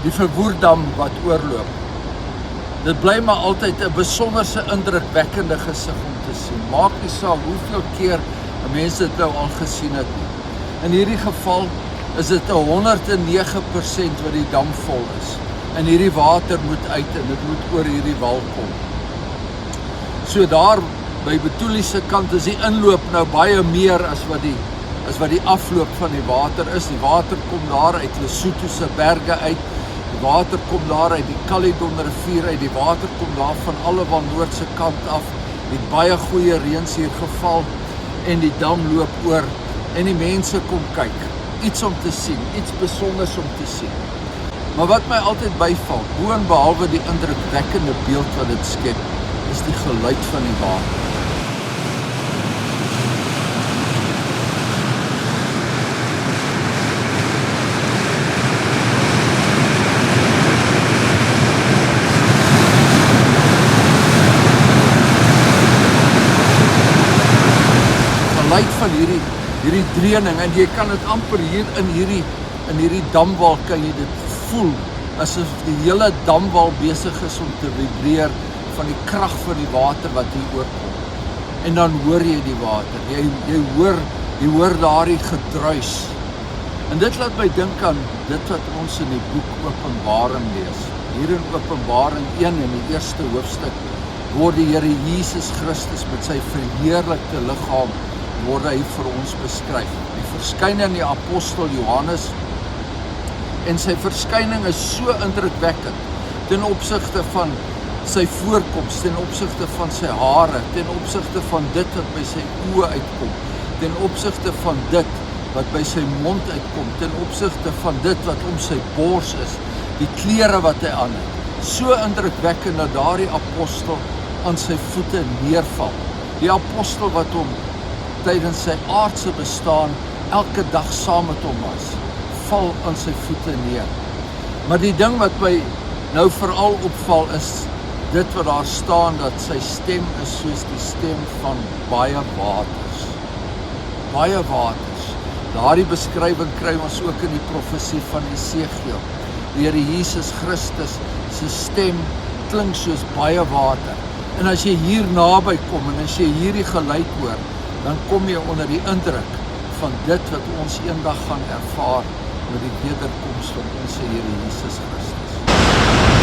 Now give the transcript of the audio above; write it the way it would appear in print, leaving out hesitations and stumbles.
die verwoerdam wat oorloop. Dit bly maar altyd 'n besonderse indrukwekkende gesig om te sien. Maak nie saak hoeveel keer mense dit nou al gesien het nie. In hierdie geval is dit 109% wat die dam vol is. En hierdie water moet uit en dit moet oor hierdie wal kom. So daar by Betuli se kant is die inloop nou baie meer as wat die afloop van die water is. Die water kom daar uit Lesotho se berge uit. Die water kom daar uit die Caledon rivier uit. Die water kom daar van Allewal Noord se kant af. Die het baie goeie reëns hier geval en die dam loop oor en die mense kom kyk. Iets om te sien, iets besonders om te sien. Maar wat my altyd byval, bo en behalwe die indrukwekkende beeld wat dit skep, is die geluid van die water. Geluid van hierdie dreuning en jy kan dit amper hier in hierdie damwal kan jy dit voel asof die hele damwal besig is om te vibreer van die krag van die water wat hier oorkom. En dan hoor jy die water. Jy hoor daardie gedruis. En dit laat my dink aan dit wat ons in die boek Openbaring lees. Hier in Openbaring 1 in die eerste hoofstuk word die Here Jesus Christus met sy verheerlikte liggaam word hy vir ons beskryf. Hy verskyn aan die apostel Johannes en sy verskyning is so indrukwekkend ten opsigte van sy voorkoms, ten opsigte van sy hare, ten opsigte van dit wat by sy oë uitkom, ten opsigte van dit wat by sy mond uitkom, ten opsigte van dit wat om sy bors is, die klere wat hy aan het. So indrukwekkend dat daardie apostel aan sy voete neerval. Die apostel wat hom tydens sy aardse bestaan elke dag saam met hom was, val aan sy voete neer. Maar die ding wat my nou veral opval is dit wat daar staan, dat sy stem is soos die stem van baie waters. Baie waters. Daardie beskrywing kry ons ook in die profesie van Esegiel. Die Here Jesus Christus se stem klink soos baie water. En as jy hier naby kom en as jy hierdie geluid hoor, dan kom jy onder die indruk van dit wat ons eendag gaan ervaar met die wederkoms van ons Here Jesus Christus.